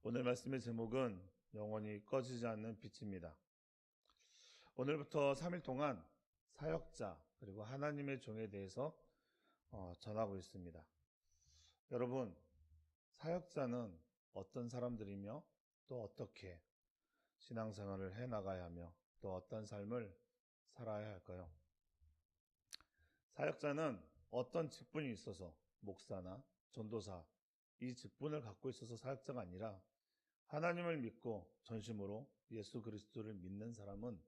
오늘 말씀의 제목은 영원히 꺼지지 않는 빛입니다. 오늘부터 3일 동안 사역자 그리고 하나님의 종에 대해서 전하고 있습니다. 여러분, 사역자는 어떤 사람들이며 또 어떻게 신앙생활을 해나가야 하며 또 어떤 삶을 살아야 할까요? 사역자는 어떤 직분이 있어서 목사나 전도사 이 직분을 갖고 있어서 사역자가 아니라 하나님을 믿고 전심으로 예수 그리스도를 믿는 사람은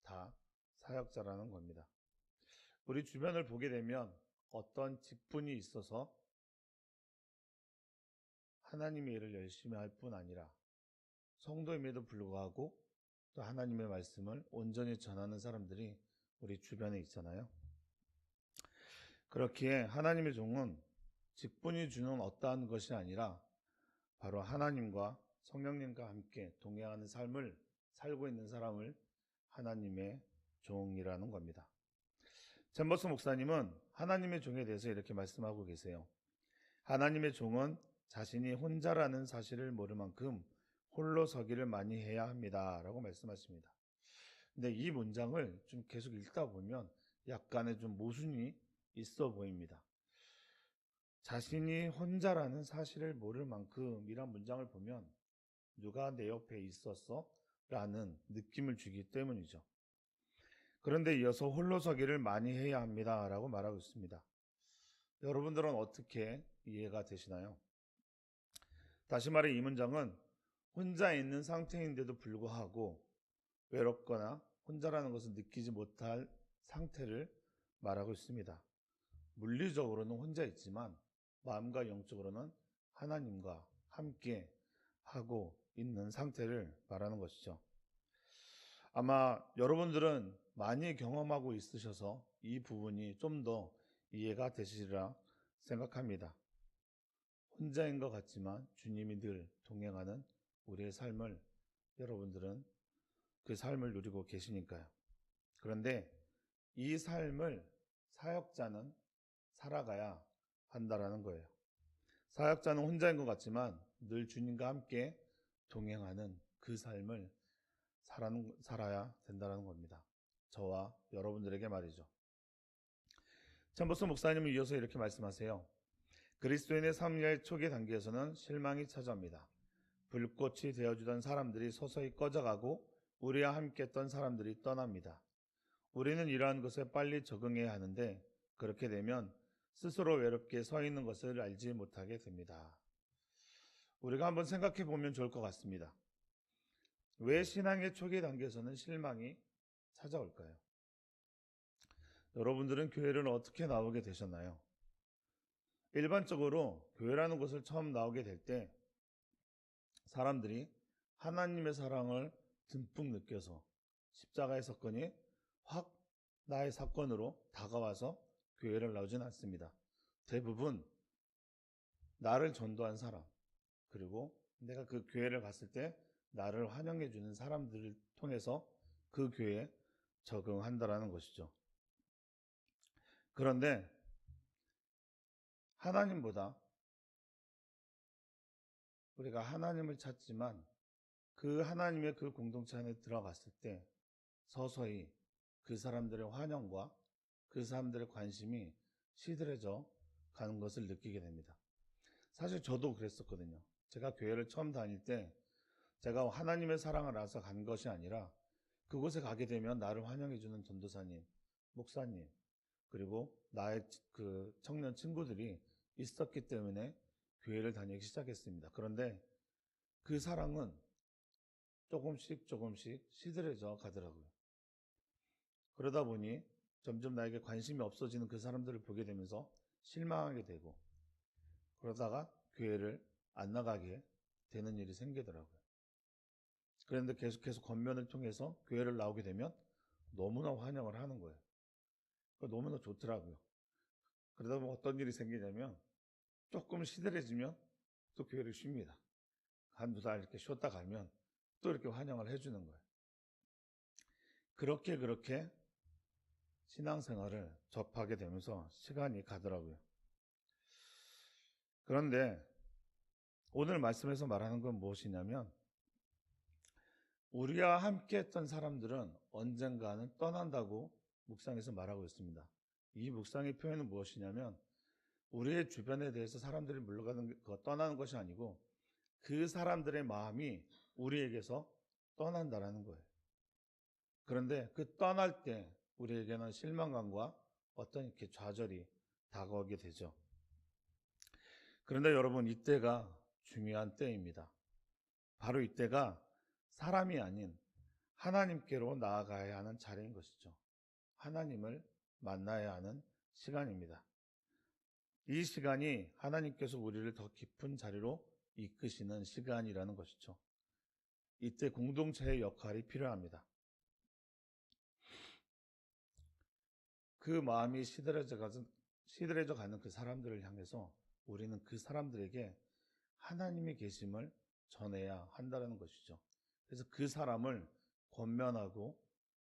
다 사역자라는 겁니다. 우리 주변을 보게 되면 어떤 직분이 있어서 하나님의 일을 열심히 할 뿐 아니라 성도임에도 불구하고 또 하나님의 말씀을 온전히 전하는 사람들이 우리 주변에 있잖아요. 그렇기에 하나님의 종은 직분이 주는 어떠한 것이 아니라 바로 하나님과 성령님과 함께 동행하는 삶을 살고 있는 사람을 하나님의 종이라는 겁니다. 잼버스 목사님은 하나님의 종에 대해서 이렇게 말씀하고 계세요. 하나님의 종은 자신이 혼자라는 사실을 모를 만큼 홀로 서기를 많이 해야 합니다 라고 말씀하십니다. 근데 이 문장을 좀 계속 읽다 보면 약간의 좀 모순이 있어 보입니다. 자신이 혼자라는 사실을 모를 만큼 이란 문장을 보면 누가 내 옆에 있었어? 라는 느낌을 주기 때문이죠. 그런데 이어서 홀로 서기를 많이 해야 합니다 라고 말하고 있습니다. 여러분들은 어떻게 이해가 되시나요? 다시 말해 이 문장은 혼자 있는 상태인데도 불구하고 외롭거나 혼자라는 것을 느끼지 못할 상태를 말하고 있습니다. 물리적으로는 혼자 있지만 마음과 영적으로는 하나님과 함께 하고 있는 상태를 말하는 것이죠. 아마 여러분들은 많이 경험하고 있으셔서 이 부분이 좀 더 이해가 되시리라 생각합니다. 혼자인 것 같지만 주님이 늘 동행하는 우리의 삶을 여러분들은 그 삶을 누리고 계시니까요. 그런데 이 삶을 사역자는 살아가야 한다라는 거예요. 사역자는 혼자인 것 같지만 늘 주님과 함께 동행하는 그 삶을 살아야 된다는 겁니다. 저와 여러분들에게 말이죠. 잼버스 목사님은 이어서 이렇게 말씀하세요. 그리스도인의 삶의 초기 단계에서는 실망이 찾아옵니다. 불꽃이 되어주던 사람들이 서서히 꺼져가고 우리와 함께 했던 사람들이 떠납니다. 우리는 이러한 것에 빨리 적응해야 하는데 그렇게 되면 스스로 외롭게 서 있는 것을 알지 못하게 됩니다. 우리가 한번 생각해 보면 좋을 것 같습니다. 왜 신앙의 초기 단계에서는 실망이 찾아올까요? 여러분들은 교회를 어떻게 나오게 되셨나요? 일반적으로 교회라는 곳을 처음 나오게 될 때 사람들이 하나님의 사랑을 듬뿍 느껴서 십자가의 사건이 확 나의 사건으로 다가와서 교회를 나오진 않습니다. 대부분 나를 전도한 사람, 그리고 내가 그 교회를 갔을 때 나를 환영해 주는 사람들을 통해서 그 교회에 적응한다라는 것이죠. 그런데 하나님보다 우리가 하나님을 찾지만 그 하나님의 그 공동체 안에 들어갔을 때 서서히 그 사람들의 환영과 그 사람들의 관심이 시들해져 가는 것을 느끼게 됩니다. 사실 저도 그랬었거든요. 제가 교회를 처음 다닐 때 제가 하나님의 사랑을 알아서 간 것이 아니라 그곳에 가게 되면 나를 환영해주는 전도사님, 목사님, 그리고 나의 그 청년 친구들이 있었기 때문에 교회를 다니기 시작했습니다. 그런데 그 사랑은 조금씩 시들해져 가더라고요. 그러다 보니 점점 나에게 관심이 없어지는 그 사람들을 보게 되면서 실망하게 되고 그러다가 교회를 안 나가게 되는 일이 생기더라고요. 그런데 계속해서 권면을 통해서 교회를 나오게 되면 너무나 환영을 하는 거예요. 너무나 좋더라고요. 그러다 보면 어떤 일이 생기냐면 조금 시들해지면 또 교회를 쉽니다. 한두 달 이렇게 쉬었다 가면 또 이렇게 환영을 해주는 거예요. 그렇게 신앙생활을 접하게 되면서 시간이 가더라고요. 그런데 오늘 말씀에서 말하는 건 무엇이냐면 우리와 함께 했던 사람들은 언젠가는 떠난다고 묵상에서 말하고 있습니다. 이 묵상의 표현은 무엇이냐면 우리의 주변에 대해서 사람들이 물러가는 거, 떠나는 것이 아니고 그 사람들의 마음이 우리에게서 떠난다라는 거예요. 그런데 그 떠날 때 우리에게는 실망감과 어떤 이렇게 좌절이 다가오게 되죠. 그런데 여러분, 이때가 중요한 때입니다. 바로 이때가 사람이 아닌 하나님께로 나아가야 하는 자리인 것이죠. 하나님을 만나야 하는 시간입니다. 이 시간이 하나님께서 우리를 더 깊은 자리로 이끄시는 시간이라는 것이죠. 이때 공동체의 역할이 필요합니다. 그 마음이 시들해져 가는 그 사람들을 향해서 우리는 그 사람들에게 하나님의 계심을 전해야 한다는 것이죠. 그래서 그 사람을 권면하고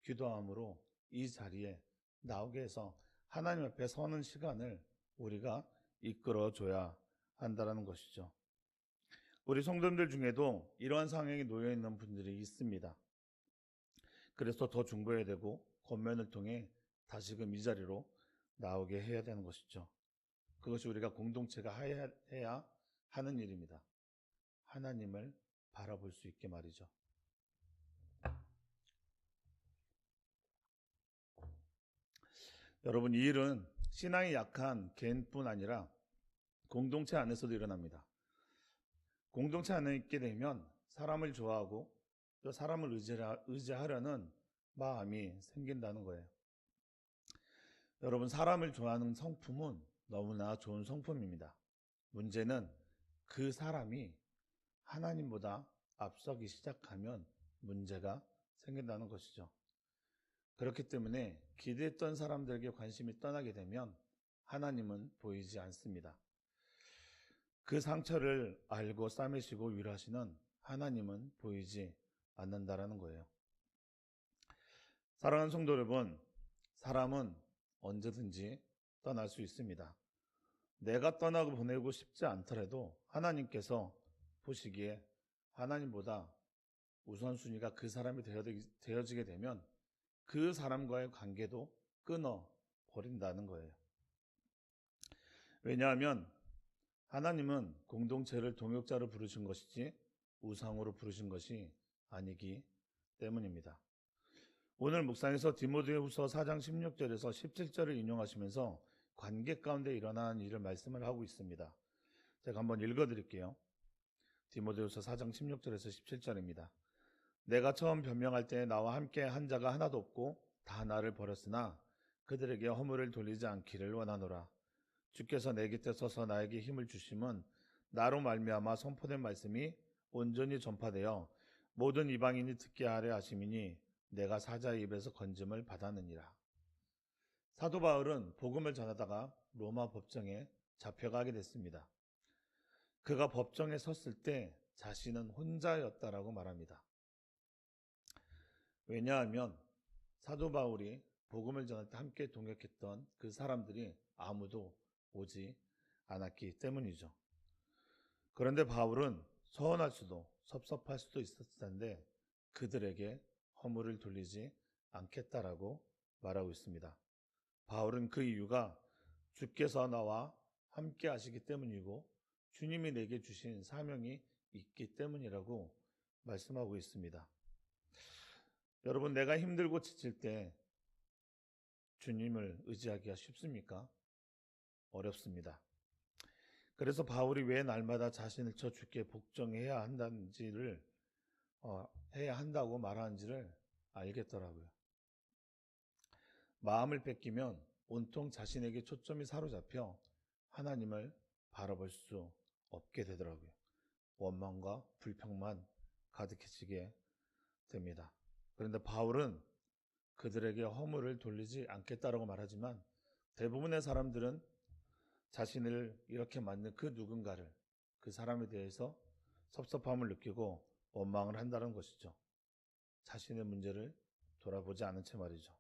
기도함으로 이 자리에 나오게 해서 하나님 앞에 서는 시간을 우리가 이끌어줘야 한다는 것이죠. 우리 성도님들 중에도 이러한 상황에 놓여 있는 분들이 있습니다. 그래서 더 중보해야 되고 권면을 통해 다시금 이 자리로 나오게 해야 되는 것이죠. 그것이 우리가 공동체가 해야 하는 일입니다. 하나님을 바라볼 수 있게 말이죠. 여러분, 이 일은 신앙이 약한 개인뿐 아니라 공동체 안에서도 일어납니다. 공동체 안에 있게 되면 사람을 좋아하고 또 사람을 의지하려는 마음이 생긴다는 거예요. 여러분, 사람을 좋아하는 성품은 너무나 좋은 성품입니다. 문제는 그 사람이 하나님보다 앞서기 시작하면 문제가 생긴다는 것이죠. 그렇기 때문에 기대했던 사람들에게 관심이 떠나게 되면 하나님은 보이지 않습니다. 그 상처를 알고 싸매시고 위로하시는 하나님은 보이지 않는다라는 거예요. 사랑하는 성도 여러분, 사람은 언제든지 떠날 수 있습니다. 내가 떠나고 보내고 싶지 않더라도 하나님께서 보시기에 하나님보다 우선순위가 그 사람이 되어지게 되면 그 사람과의 관계도 끊어버린다는 거예요. 왜냐하면 하나님은 공동체를 동역자로 부르신 것이지 우상으로 부르신 것이 아니기 때문입니다. 오늘 묵상에서 디모데후서 4장 16절에서 17절을 인용하시면서 관계 가운데 일어난 일을 말씀을 하고 있습니다. 제가 한번 읽어드릴게요. 디모데후서 4장 16절에서 17절입니다. 내가 처음 변명할 때 나와 함께 한 자가 하나도 없고 다 나를 버렸으나 그들에게 허물을 돌리지 않기를 원하노라. 주께서 내 곁에 서서 나에게 힘을 주심은 나로 말미암아 선포된 말씀이 온전히 전파되어 모든 이방인이 듣게 하려 하심이니 내가 사자의 입에서 건짐을 받았느니라. 사도 바울은 복음을 전하다가 로마 법정에 잡혀가게 됐습니다. 그가 법정에 섰을 때 자신은 혼자였다라고 말합니다. 왜냐하면 사도 바울이 복음을 전할 때 함께 동역했던 그 사람들이 아무도 오지 않았기 때문이죠. 그런데 바울은 서운할 수도 섭섭할 수도 있었을 텐데 그들에게 허물을 돌리지 않겠다라고 말하고 있습니다. 바울은 그 이유가 주께서 나와 함께 하시기 때문이고 주님이 내게 주신 사명이 있기 때문이라고 말씀하고 있습니다. 여러분, 내가 힘들고 지칠 때 주님을 의지하기가 쉽습니까? 어렵습니다. 그래서 바울이 왜 날마다 자신을 저 주께 복종해야 해야 한다고 말하는지를 알겠더라고요. 마음을 뺏기면 온통 자신에게 초점이 사로잡혀 하나님을 바라볼 수 없게 되더라고요. 원망과 불평만 가득해지게 됩니다. 그런데 바울은 그들에게 허물을 돌리지 않겠다라고 말하지만 대부분의 사람들은 자신을 이렇게 만든 그 누군가를, 그 사람에 대해서 섭섭함을 느끼고 원망을 한다는 것이죠. 자신의 문제를 돌아보지 않은 채 말이죠.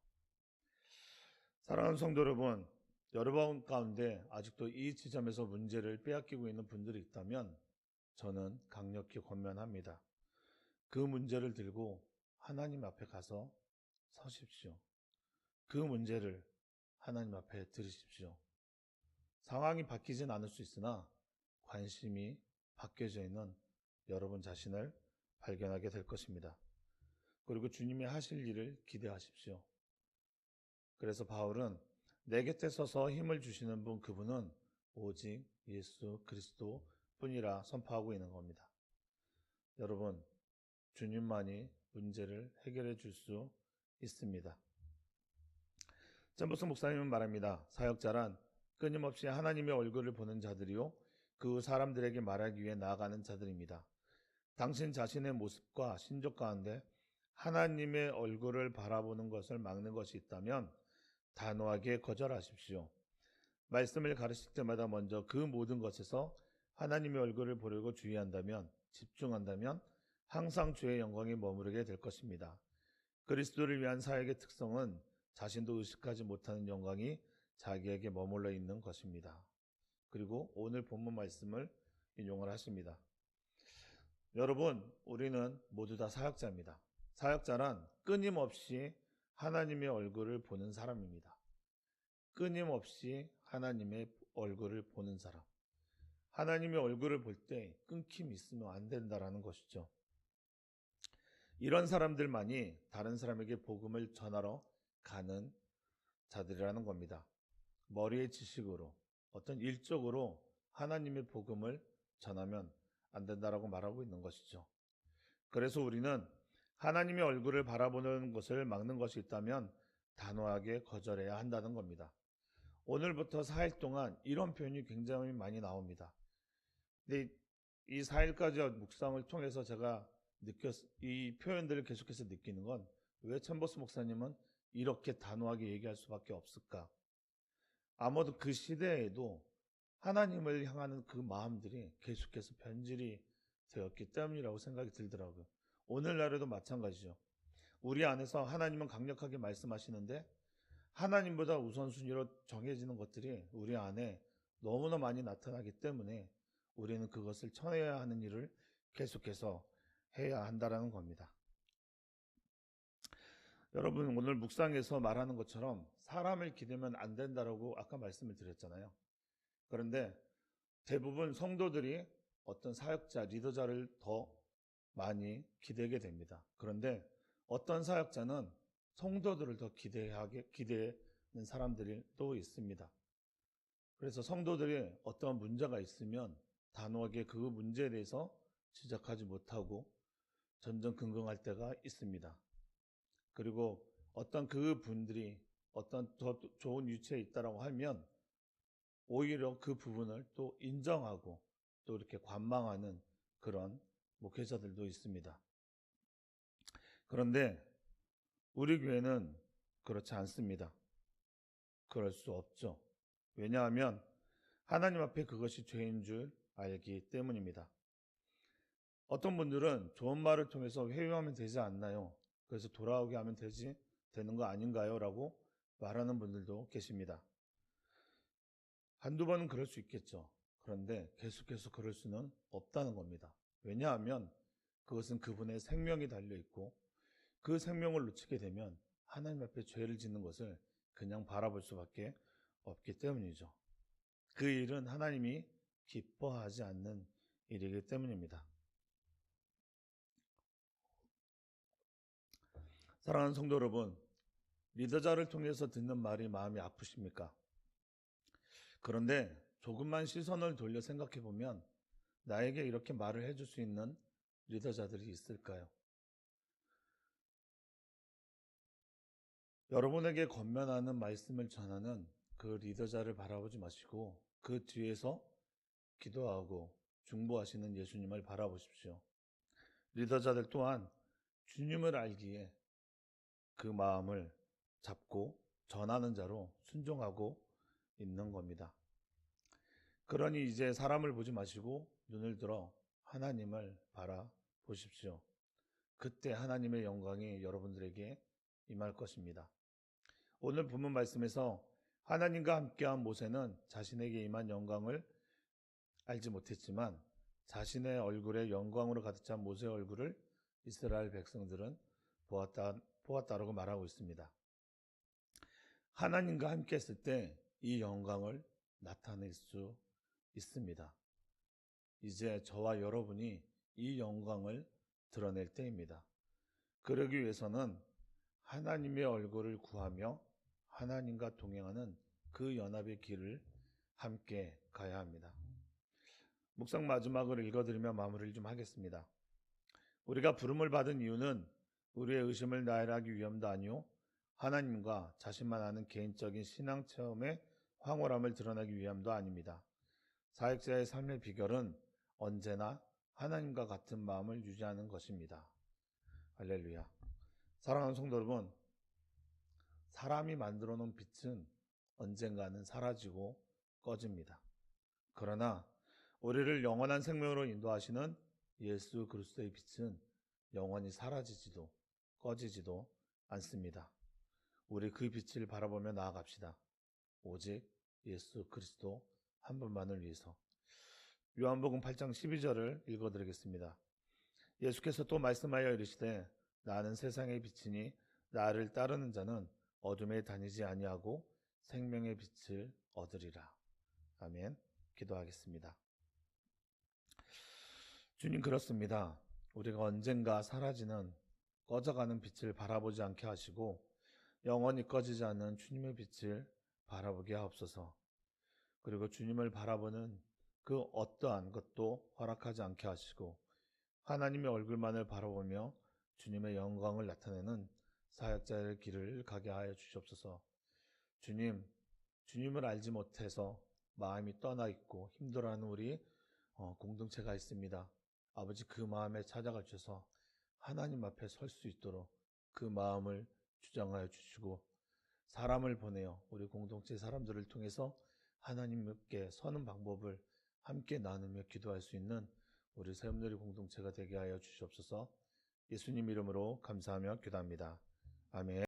사랑하는 성도 여러분, 여러분 가운데 아직도 이 지점에서 문제를 빼앗기고 있는 분들이 있다면 저는 강력히 권면합니다. 그 문제를 들고 하나님 앞에 가서 서십시오. 그 문제를 하나님 앞에 들으십시오. 상황이 바뀌진 않을 수 있으나 관심이 바뀌어져 있는 여러분 자신을 발견하게 될 것입니다. 그리고 주님이 하실 일을 기대하십시오. 그래서 바울은 내 곁에 서서 힘을 주시는 분, 그분은 오직 예수 그리스도 뿐이라 선포하고 있는 겁니다. 여러분, 주님만이 문제를 해결해 줄 수 있습니다. 잼버스 목사님은 말합니다. 사역자란 끊임없이 하나님의 얼굴을 보는 자들이요, 그 사람들에게 말하기 위해 나아가는 자들입니다. 당신 자신의 모습과 신적 가운데 하나님의 얼굴을 바라보는 것을 막는 것이 있다면 단호하게 거절하십시오. 말씀을 가르칠 때마다 먼저 그 모든 것에서 하나님의 얼굴을 보려고 주의한다면, 집중한다면 항상 주의 영광에 머무르게 될 것입니다. 그리스도를 위한 사역의 특성은 자신도 의식하지 못하는 영광이 자기에게 머물러 있는 것입니다. 그리고 오늘 본문 말씀을 인용을 하십니다. 여러분, 우리는 모두 다 사역자입니다. 사역자란 끊임없이 하나님의 얼굴을 보는 사람입니다. 끊임없이 하나님의 얼굴을 보는 사람. 하나님의 얼굴을 볼 때 끊김이 있으면 안 된다라는 것이죠. 이런 사람들만이 다른 사람에게 복음을 전하러 가는 자들이라는 겁니다. 머리의 지식으로, 어떤 일적으로 하나님의 복음을 전하면 안 된다라고 말하고 있는 것이죠. 그래서 우리는 하나님의 얼굴을 바라보는 것을 막는 것이 있다면 단호하게 거절해야 한다는 겁니다. 오늘부터 4일 동안 이런 표현이 굉장히 많이 나옵니다. 근데 이 4일까지 묵상을 통해서 제가 이 표현들을 계속해서 느끼는 건, 왜 챔버스 목사님은 이렇게 단호하게 얘기할 수밖에 없을까? 아마도 그 시대에도 하나님을 향하는 그 마음들이 계속해서 변질이 되었기 때문이라고 생각이 들더라고요. 오늘날에도 마찬가지죠. 우리 안에서 하나님은 강력하게 말씀하시는데 하나님보다 우선순위로 정해지는 것들이 우리 안에 너무나 많이 나타나기 때문에 우리는 그것을 쳐내야 하는 일을 계속해서 해야 한다는 겁니다. 여러분, 오늘 묵상에서 말하는 것처럼 사람을 기대면 안 된다라고 아까 말씀을 드렸잖아요. 그런데 대부분 성도들이 어떤 사역자, 리더자를 더 많이 기대게 됩니다. 그런데 어떤 사역자는 성도들을 더 기대는 사람들이 또 있습니다. 그래서 성도들이 어떤 문제가 있으면 단호하게 그 문제에 대해서 지적하지 못하고 전전긍긍할 때가 있습니다. 그리고 어떤 그 분들이 어떤 더 좋은 위치에 있다라고 하면 오히려 그 부분을 또 인정하고 또 이렇게 관망하는 그런 목회자들도 있습니다. 그런데 우리 교회는 그렇지 않습니다. 그럴 수 없죠. 왜냐하면 하나님 앞에 그것이 죄인 줄 알기 때문입니다. 어떤 분들은 좋은 말을 통해서 회유하면 되지 않나요? 그래서 돌아오게 하면 되는 거 아닌가요? 라고 말하는 분들도 계십니다. 한두 번은 그럴 수 있겠죠. 그런데 계속해서 그럴 수는 없다는 겁니다. 왜냐하면 그것은 그분의 생명이 달려있고 그 생명을 놓치게 되면 하나님 앞에 죄를 짓는 것을 그냥 바라볼 수밖에 없기 때문이죠. 그 일은 하나님이 기뻐하지 않는 일이기 때문입니다. 사랑하는 성도 여러분, 리더자를 통해서 듣는 말이 마음이 아프십니까? 그런데 조금만 시선을 돌려 생각해 보면 나에게 이렇게 말을 해줄 수 있는 리더자들이 있을까요? 여러분에게 권면하는 말씀을 전하는 그 리더자를 바라보지 마시고 그 뒤에서 기도하고 중보하시는 예수님을 바라보십시오. 리더자들 또한 주님을 알기에 그 마음을 잡고 전하는 자로 순종하고 있는 겁니다. 그러니 이제 사람을 보지 마시고 눈을 들어 하나님을 바라보십시오. 그때 하나님의 영광이 여러분들에게 임할 것입니다. 오늘 본문 말씀에서 하나님과 함께한 모세는 자신에게 임한 영광을 알지 못했지만 자신의 얼굴에 영광으로 가득 찬 모세의 얼굴을 이스라엘 백성들은 보았다라고 말하고 있습니다. 하나님과 함께 했을 때 이 영광을 나타낼 수 있습니다. 이제 저와 여러분이 이 영광을 드러낼 때입니다. 그러기 위해서는 하나님의 얼굴을 구하며 하나님과 동행하는 그 연합의 길을 함께 가야 합니다. 묵상 마지막을 읽어드리며 마무리를 좀 하겠습니다. 우리가 부름을 받은 이유는 우리의 의심을 나열하기 위함도 아니요 하나님과 자신만 아는 개인적인 신앙 체험의 황홀함을 드러내기 위함도 아닙니다. 사역자의 삶의 비결은 언제나 하나님과 같은 마음을 유지하는 것입니다. 할렐루야. 사랑하는 성도 여러분, 사람이 만들어 놓은 빛은 언젠가는 사라지고 꺼집니다. 그러나 우리를 영원한 생명으로 인도하시는 예수 그리스도의 빛은 영원히 사라지지도 꺼지지도 않습니다. 우리 그 빛을 바라보며 나아갑시다. 오직 예수 그리스도 한 분만을 위해서. 요한복음 8장 12절을 읽어드리겠습니다. 예수께서 또 말씀하여 이르시되 나는 세상의 빛이니 나를 따르는 자는 어둠에 다니지 아니하고 생명의 빛을 얻으리라. 아멘. 기도하겠습니다. 주님, 그렇습니다. 우리가 언젠가 사라지는 꺼져가는 빛을 바라보지 않게 하시고 영원히 꺼지지 않는 주님의 빛을 바라보게 하옵소서. 그리고 주님을 바라보는 그 어떠한 것도 허락하지 않게 하시고 하나님의 얼굴만을 바라보며 주님의 영광을 나타내는 사역자의 길을 가게 하여 주시옵소서. 주님, 주님을 알지 못해서 마음이 떠나 있고 힘들어하는 우리 공동체가 있습니다. 아버지, 그 마음에 찾아가 주셔서 하나님 앞에 설 수 있도록 그 마음을 주장하여 주시고 사람을 보내어 우리 공동체 사람들을 통해서 하나님께 서는 방법을 함께 나누며 기도할 수 있는 우리 새움누리 공동체가 되게 하여 주시옵소서. 예수님 이름으로 감사하며 기도합니다. 아멘.